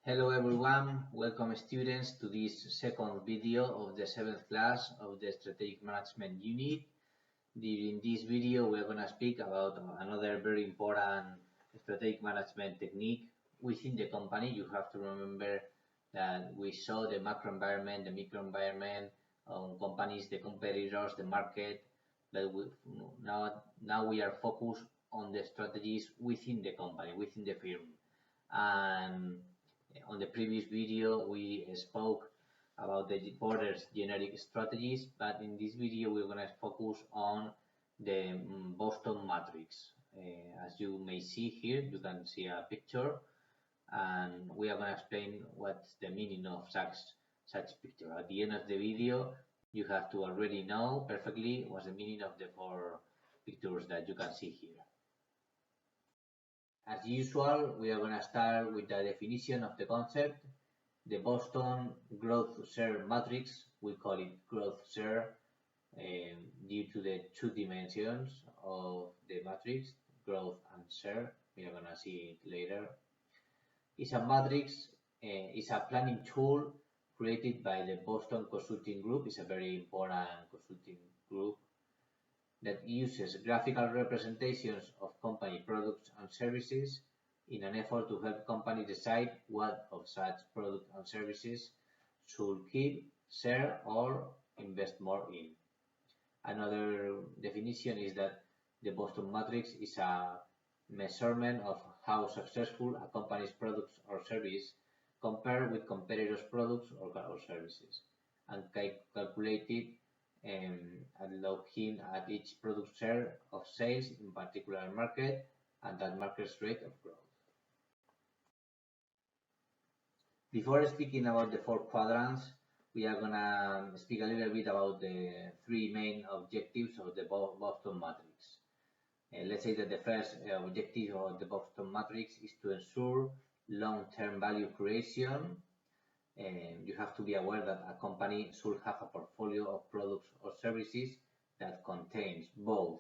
Hello everyone, welcome students to this second video of the 7th class of the Strategic Management Unit. During this video we are going to speak about another very important strategic management technique within the company. You have to remember that we saw the macro environment, the micro environment, companies, the competitors, the market, but now we are focused on the strategies within the company, within the firm. And on the previous video, we spoke about the borders generic strategies, but in this video, we're going to focus on the Boston matrix. As you may see here, you can see a picture, and we are going to explain what's the meaning of such picture. At the end of the video, you have to already know perfectly what's the meaning of the four pictures that you can see here. As usual, we are going to start with the definition of the concept. The Boston growth share matrix, we call it growth share due to the two dimensions of the matrix, growth and share. We are going to see it later. It's a matrix, it's a planning tool created by the Boston Consulting Group. It's a very important consulting group that uses graphical representations of company products and services in an effort to help companies decide what of such products and services should keep, share, or invest more in. Another definition is that the Boston matrix is a measurement of how successful a company's products or service compare with competitors' products or services, and calculated and looking at each product share of sales in particular market and that market's rate of growth. Before speaking about the four quadrants, we are going to speak a little bit about the three main objectives of the Boston matrix. Let's say that the first objective of the Boston matrix is to ensure long-term value creation. You have to be aware that a company should have a portfolio of products or services that contains both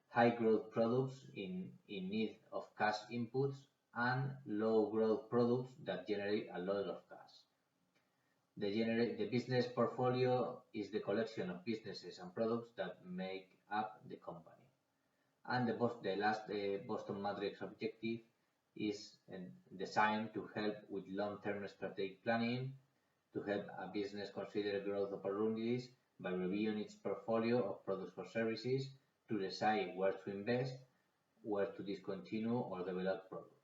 high growth products in need of cash inputs and low growth products that generate a lot of cash. The business portfolio is the collection of businesses and products that make up the company. And the last Boston matrix objective is designed to help with long-term strategic planning, to help a business consider growth opportunities by reviewing its portfolio of products or services to decide where to invest, where to discontinue or develop products.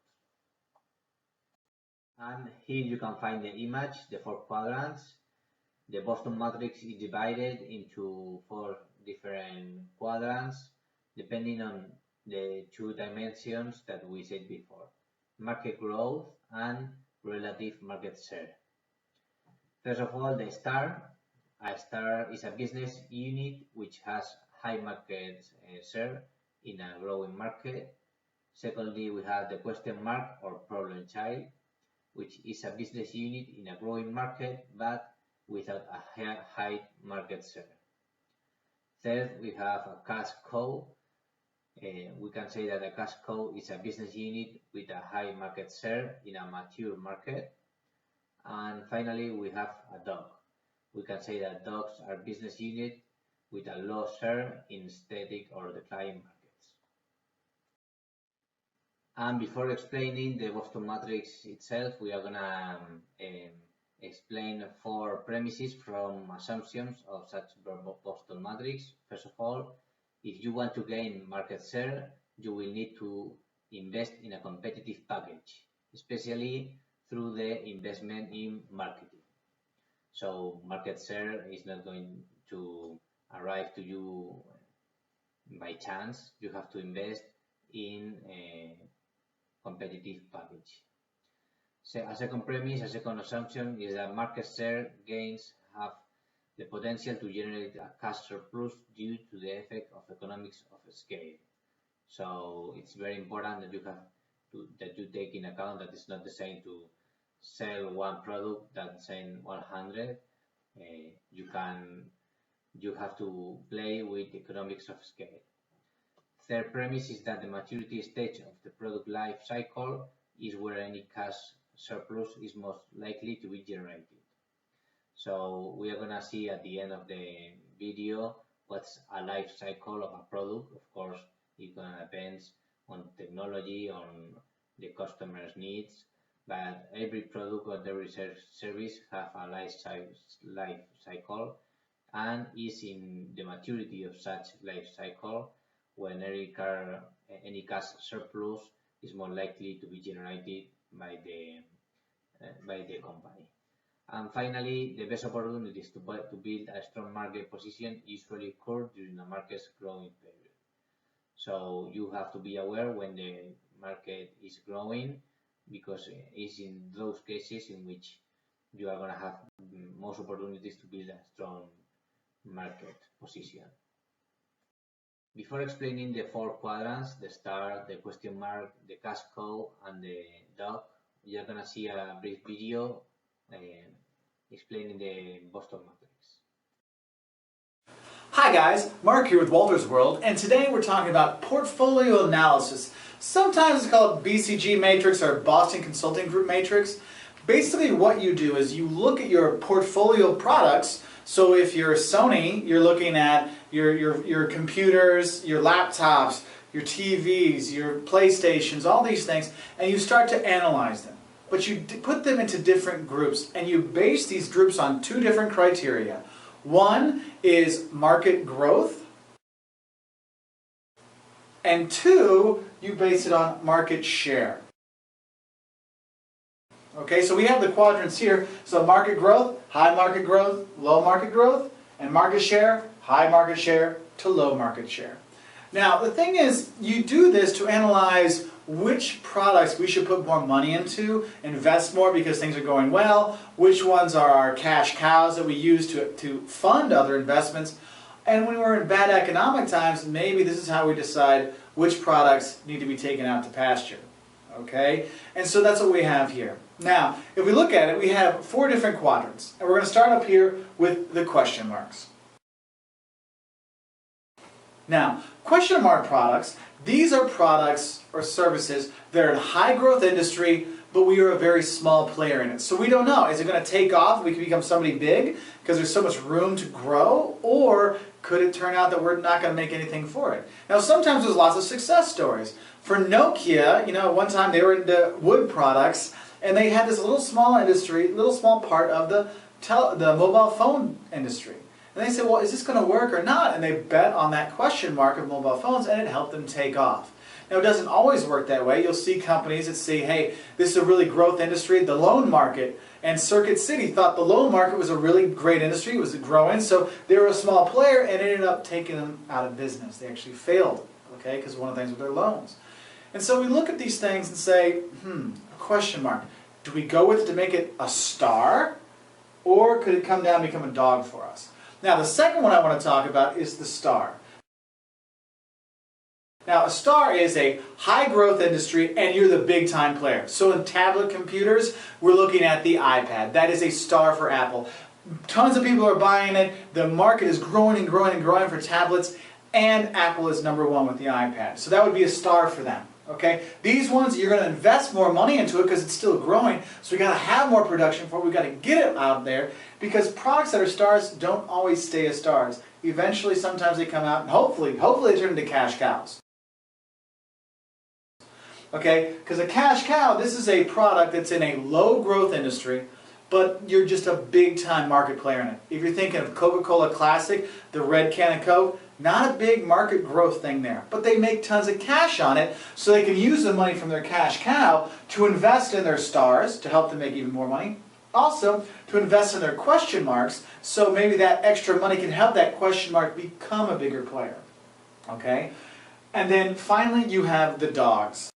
And here you can find the image, the four quadrants. The Boston matrix is divided into four different quadrants depending on the two dimensions that we said before: market growth and relative market share. First of all, the star. A star is a business unit which has high market share in a growing market. Secondly, we have the question mark or problem child, which is a business unit in a growing market but without a high market share. Third, we have a cash cow. We can say that a cash cow is a business unit with a high market share in a mature market. And finally, we have a dog. We can say that dogs are business unit with a low share in static or declining markets. And before explaining the Boston matrix itself, we are gonna explain four premises from assumptions of such Boston matrix. First of all, if you want to gain market share, you will need to invest in a competitive package, especially through the investment in marketing. So market share is not going to arrive to you by chance. You have to invest in a competitive package. So a second premise, a second assumption is that market share gains have the potential to generate a cash surplus due to the effect of economics of scale. So it's very important that you take in account that it's not the same to sell one product than selling 100. You have to play with economics of scale. Third premise is that the maturity stage of the product life cycle is where any cash surplus is most likely to be generated. So we are going to see at the end of the video what's a life cycle of a product. Of course, it's going to depend on technology, on the customer's needs, but every product or every service have a life cycle, and is in the maturity of such life cycle when any cash surplus is more likely to be generated by the company. And finally, the best opportunities to build a strong market position usually occur during the market's growing period. So you have to be aware when the market is growing, because it's in those cases in which you are going to have most opportunities to build a strong market position. Before explaining the four quadrants, the star, the question mark, the cash cow, and the dog, you're going to see a brief video explaining the Boston matrix. Hi guys, Mark here with Walter's World, and today we're talking about portfolio analysis. Sometimes it's called BCG matrix or Boston Consulting Group matrix. Basically what you do is you look at your portfolio products. So if you're Sony, you're looking at your computers, your laptops, your TVs, your PlayStations, all these things, and you start to analyze them. But you put them into different groups, and you base these groups on two different criteria. One is market growth, and two, you base it on market share. Okay, so we have the quadrants here. So market growth, low market growth, and market share, high market share to low market share. Now, the thing is, you do this to analyze which products we should put more money into, invest more because things are going well, which ones are our cash cows that we use to fund other investments, and when we're in bad economic times, maybe this is how we decide which products need to be taken out to pasture. Okay? And so that's what we have here. Now, if we look at it, we have four different quadrants, and we're going to start up here with the question marks. Now, question mark products, these are products or services that are in high growth industry, but we are a very small player in it. So we don't know, is it going to take off, we can become somebody big because there's so much room to grow, or could it turn out that we're not going to make anything for it? Now sometimes there's lots of success stories. For Nokia, you know, one time they were into wood products, and they had this little small industry, little small part of the mobile phone industry. And they said, well, is this going to work or not? And they bet on that question mark of mobile phones, and it helped them take off. Now, it doesn't always work that way. You'll see companies that say, hey, this is a really growth industry, the loan market. And Circuit City thought the loan market was a really great industry, it was growing, so they were a small player, and it ended up taking them out of business. They actually failed, okay, because one of the things with their loans. And so we look at these things and say, a question mark. Do we go with it to make it a star, or could it come down and become a dog for us? Now, the second one I want to talk about is the star. Now, a star is a high growth industry, and you're the big time player. So in tablet computers, we're looking at the iPad. That is a star for Apple. Tons of people are buying it. The market is growing and growing and growing for tablets, and Apple is #1 with the iPad. So that would be a star for them. Okay, these ones you're going to invest more money into it because it's still growing, so we got to have more production for it. We got to get it out there, because products that are stars don't always stay as stars. Eventually, sometimes they come out, and hopefully they turn into cash cows. Okay, because a cash cow, this is a product that's in a low growth industry, but you're just a big time market player in it. If you're thinking of Coca-Cola Classic, the red can of Coke, not a big market growth thing there, but they make tons of cash on it, so they can use the money from their cash cow to invest in their stars to help them make even more money. Also, to invest in their question marks, so maybe that extra money can help that question mark become a bigger player. Okay? And then finally you have the dogs.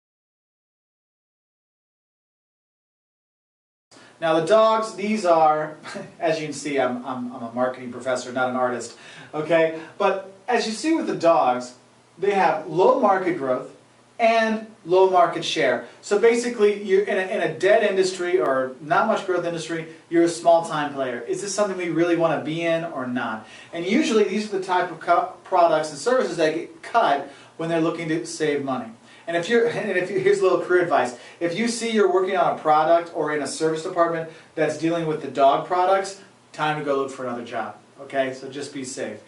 Now the dogs, these are, as you can see, I'm a marketing professor, not an artist, okay? But as you see with the dogs, they have low market growth and low market share. So basically, you're in a dead industry or not much growth industry, you're a small-time player. Is this something we really want to be in or not? And usually these are the type of products and services that get cut when they're looking to save money. And here's a little career advice. If you see you're working on a product or in a service department that's dealing with the dog products, time to go look for another job. Okay, so just be safe.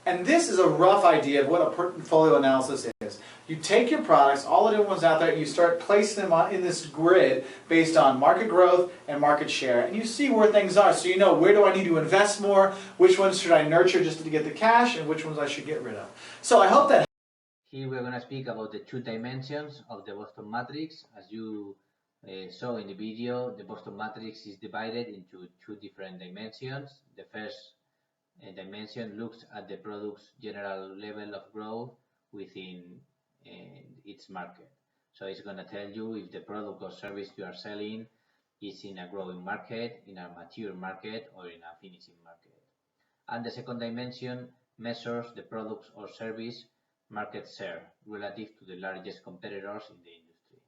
And this is a rough idea of what a portfolio analysis is. You take your products, all the different ones out there, and you start placing them in this grid based on market growth and market share. And you see where things are, so you know where do I need to invest more, which ones should I nurture just to get the cash, and which ones I should get rid of. So I hope that... Here we're going to speak about the two dimensions of the Boston matrix. As you saw in the video, the Boston matrix is divided into two different dimensions. The first dimension looks at the product's general level of growth within its market. So it's going to tell you if the product or service you are selling is in a growing market, in a mature market, or in a finishing market. And the second dimension measures the products or service market share relative to the largest competitors in the industry.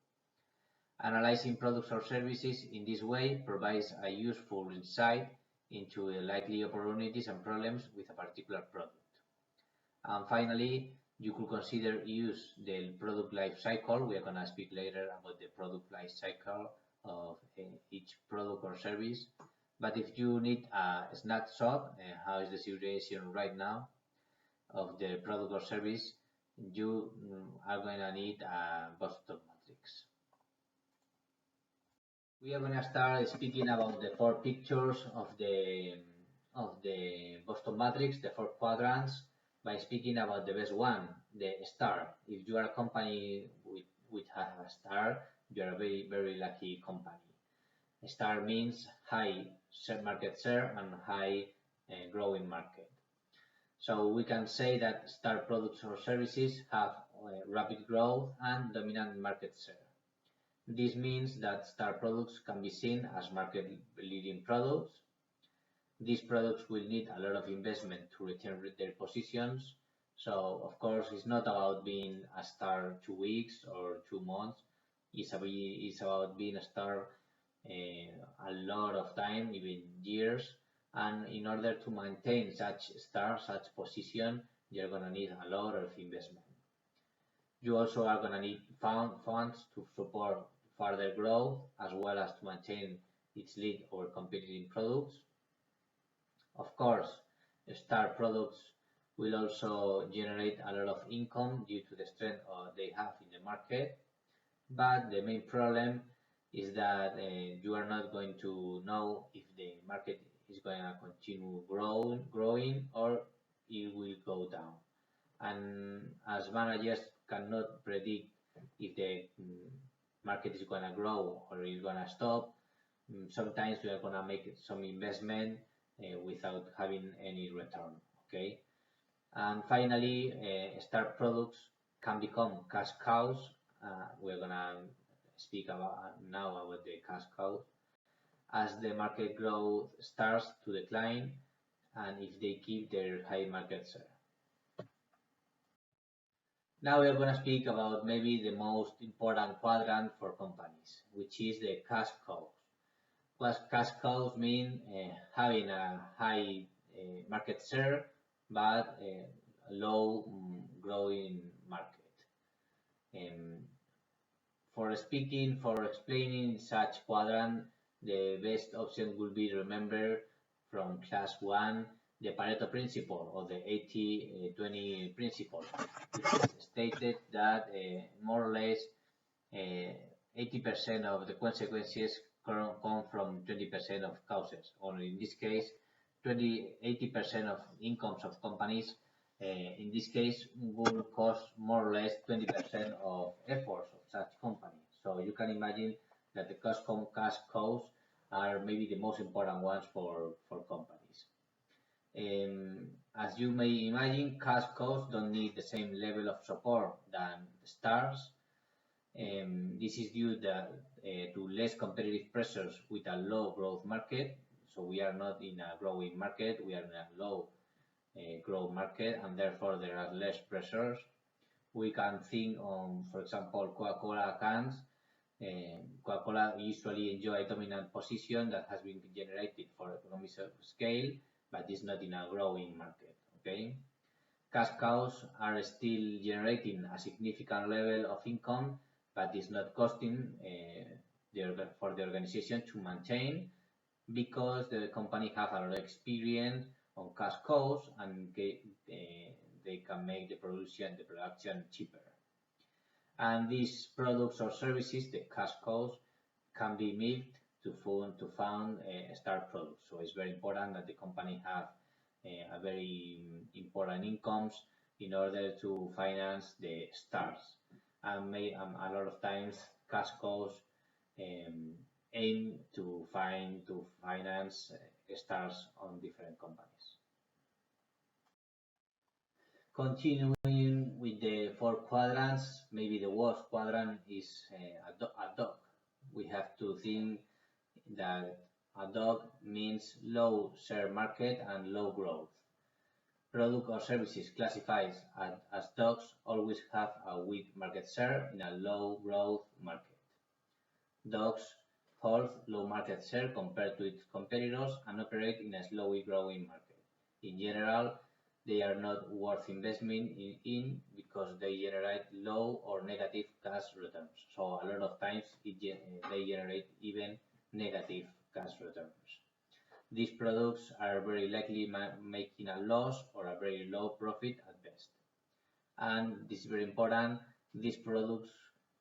Analyzing products or services in this way provides a useful insight into the likely opportunities and problems with a particular product. And finally, you could consider use the product life cycle. We are going to speak later about the product life cycle of each product or service. But if you need a snapshot, how is the situation right now of the product or service, you are going to need a Boston matrix. We are going to start speaking about the four pictures of the Boston matrix, the four quadrants, by speaking about the best one, the star. If you are a company with a star, you are a very, very lucky company. A star means high market share and high growing market. So we can say that star products or services have rapid growth and dominant market share. This means that star products can be seen as market-leading products. These products will need a lot of investment to retain their positions. So, of course, it's not about being a star 2 weeks or 2 months. It's about being a star a lot of time, even years. And in order to maintain such star, such position, you're going to need a lot of investment. You also are going to need funds to support further growth, as well as to maintain its lead over competing products. Of course, star products will also generate a lot of income due to the strength they have in the market. But the main problem is that you are not going to know if the market is going to continue growing or it will go down. And as managers cannot predict if the market is going to grow or is going to stop, sometimes we are going to make some investment without having any return. Okay. And finally, star products can become cash cows. We're going to speak now about the cash cows. As the market growth starts to decline and if they keep their high market share. Now we are going to speak about maybe the most important quadrant for companies, which is the cash cows. Cash cows mean having a high market share but a low growing market. For explaining such quadrant, the best option would be remember from class 1 the Pareto principle or the 80-20 principle, which stated that more or less 80% of the consequences come from 20% of causes, or in this case 80% of incomes of companies in this case will cost more or less 20% of efforts of such companies. So you can imagine that the cash cows are maybe the most important ones for companies. As you may imagine, cash cows don't need the same level of support than the stars. This is due to less competitive pressures with a low growth market. So we are not in a growing market, we are in a low growth market, and therefore there are less pressures. We can think on, for example, Coca-Cola cans. Coca-Cola usually enjoy a dominant position that has been generated for economies of scale, but is not in a growing market. Okay, Cash cows are still generating a significant level of income, but it's not costing for the organization to maintain, because the company have a lot of experience on cash cows, and they can make the production cheaper. And these products or services, the cash cows, can be milked to fund star products. So it's very important that the company have a very important incomes in order to finance the stars. And a lot of times cash cows aim to finance stars on different companies. Continuing with the 4 quadrants, maybe the worst quadrant is a dog. We have to think that a dog means low share market and low growth. Product or services classified as dogs always have a weak market share in a low growth market. Dogs hold low market share compared to its competitors and operate in a slowly growing market. In general, they are not worth investment in because they generate low or negative cash returns. So a lot of times they generate even negative cash returns. These products are very likely making a loss or a very low profit at best. And this is very important, these products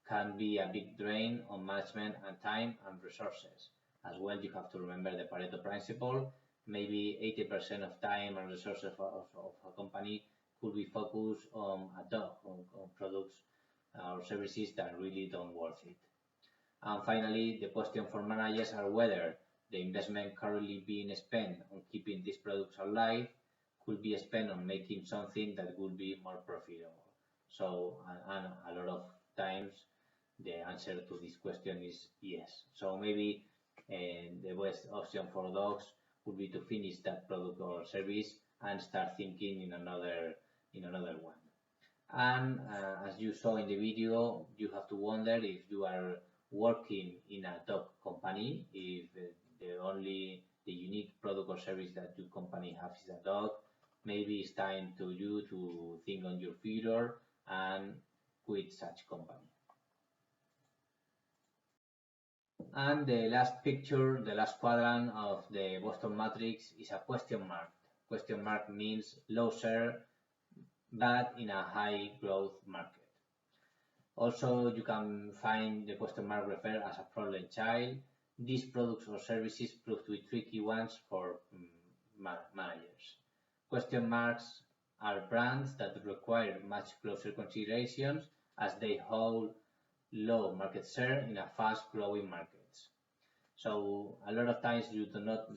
can be a big drain on management and time and resources. As well, you have to remember the Pareto principle. Maybe 80% of time and resources of a company could be focused on products or services that really don't worth it. And finally, the question for managers are whether the investment currently being spent on keeping these products alive could be spent on making something that would be more profitable. So, and a lot of times the answer to this question is yes. So maybe the best option for dogs would be to finish that product or service and start thinking in another one. And as you saw in the video, you have to wonder if you are working in a dog company, if the unique product or service that your company has is a dog. Maybe it's time to you to think on your future and quit such company. And the last picture, the last quadrant of the Boston Matrix is a question mark. Question mark means low share, but in a high growth market. Also, you can find the question mark referred as a problem child. These products or services prove to be tricky ones for managers. Question marks are brands that require much closer considerations as they hold low market share in a fast-growing markets. So a lot of times you do not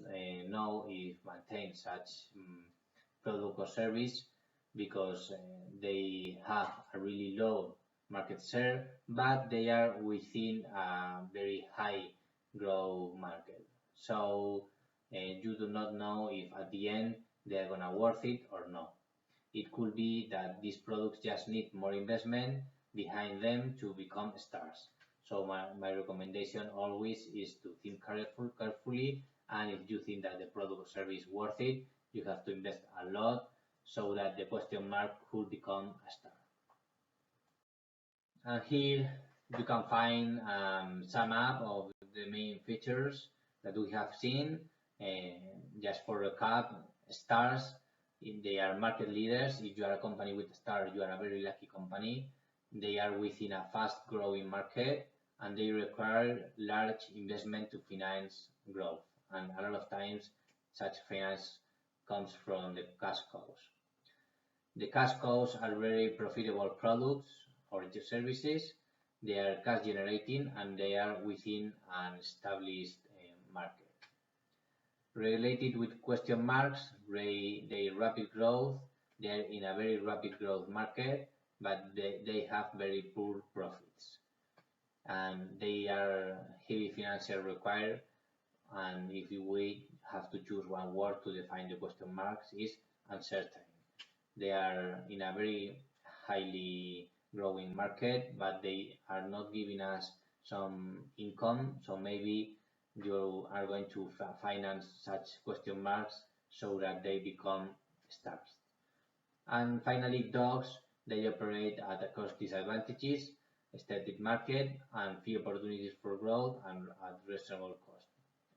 know if maintain such product or service because they have a really low market share, but they are within a very high growth market. So you do not know if at the end they are gonna worth it or not. It could be that these products just need more investment behind them to become stars. So my recommendation always is to think carefully, and if you think that the product or service is worth it, you have to invest a lot so that the question mark could become a star. And here you can find sum up of the main features that we have seen. Just for recap, stars, they are market leaders. If you are a company with a star, you are a very lucky company. They are within a fast-growing market, and they require large investment to finance growth. And a lot of times, such finance comes from the cash cows. The cash cows are very profitable products or services. They are cash generating and they are within an established market. Related with question marks, their rapid growth, they are in a very rapid growth market, but they have very poor profits. And they are heavy financial required, and if we have to choose one word to define the question marks is uncertain. They are in a very highly growing market, but they are not giving us some income, so maybe you are going to finance such question marks so that they become stars. And finally, dogs, they operate at a cost disadvantages, static market, and few opportunities for growth and at reasonable cost.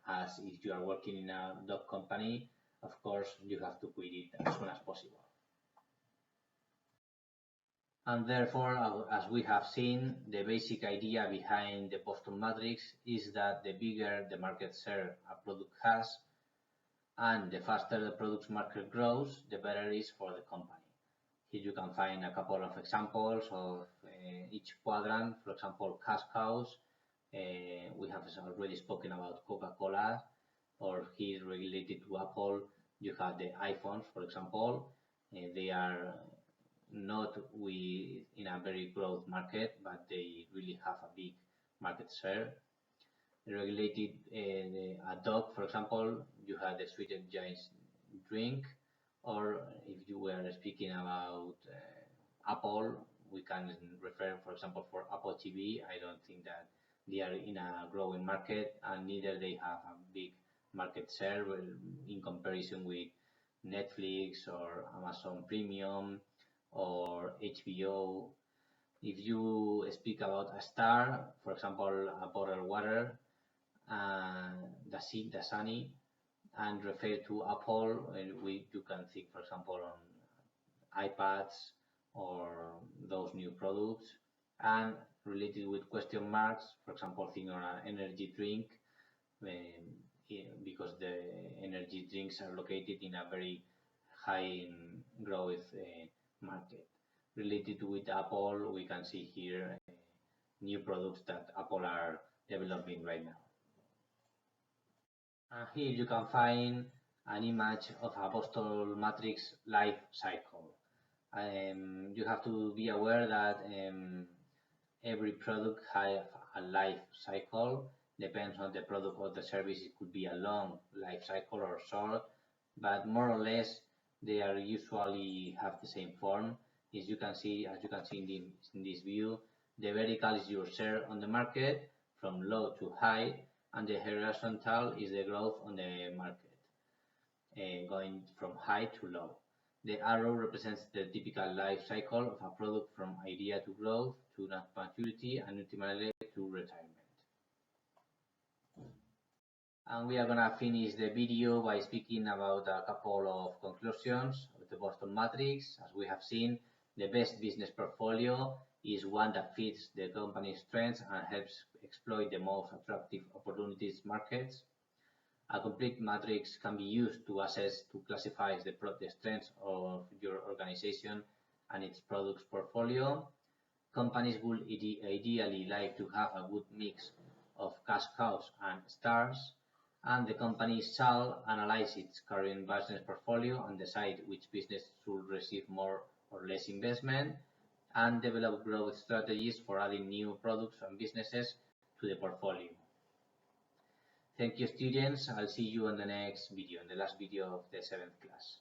As if you are working in a dog company, of course, you have to quit it as soon as possible. And therefore, as we have seen, the basic idea behind the Boston Matrix is that the bigger the market share a product has, and the faster the product's market grows, the better it is for the company. Here you can find a couple of examples of each quadrant. For example, cash cows. We have already spoken about Coca-Cola, or here related to Apple, you have the iPhones, for example. They are not in a very growth market, but they really have a big market share. Regulated a dog, for example, you have the Sweetened Giants drink, or if you were speaking about Apple, we can refer, for example, for Apple TV. I don't think that they are in a growing market, and neither they have a big market share in comparison with Netflix or Amazon Premium or HBO. If you speak about a Star, for example, a bottled water, Dasani, and refer to Apple, you can think, for example, on iPads or those new products. And related with question marks, for example, think on an energy drink, because the energy drinks are located in a very high growth market. Related with Apple, we can see here new products that Apple are developing right now. And here you can find an image of a Boston Matrix life cycle. You have to be aware that every product has a life cycle. Depends on the product or the service. It could be a long life cycle or short, but more or less they are usually have the same form. As you can see in this view, the vertical is your share on the market from low to high, and the horizontal is the growth on the market, going from high to low. The arrow represents the typical life cycle of a product from idea to growth to maturity and ultimately to retirement. And we are going to finish the video by speaking about a couple of conclusions of the Boston Matrix. As we have seen, the best business portfolio is one that fits the company's strengths and helps exploit the most attractive opportunities markets. A complete matrix can be used to classify the strengths of your organization and its products portfolio. Companies would ideally like to have a good mix of cash cows and stars, and the company shall analyze its current business portfolio and decide which business should receive more or less investment, and develop growth strategies for adding new products and businesses to the portfolio. Thank you, students. I'll see you in the next video, in the last video of the 7th class.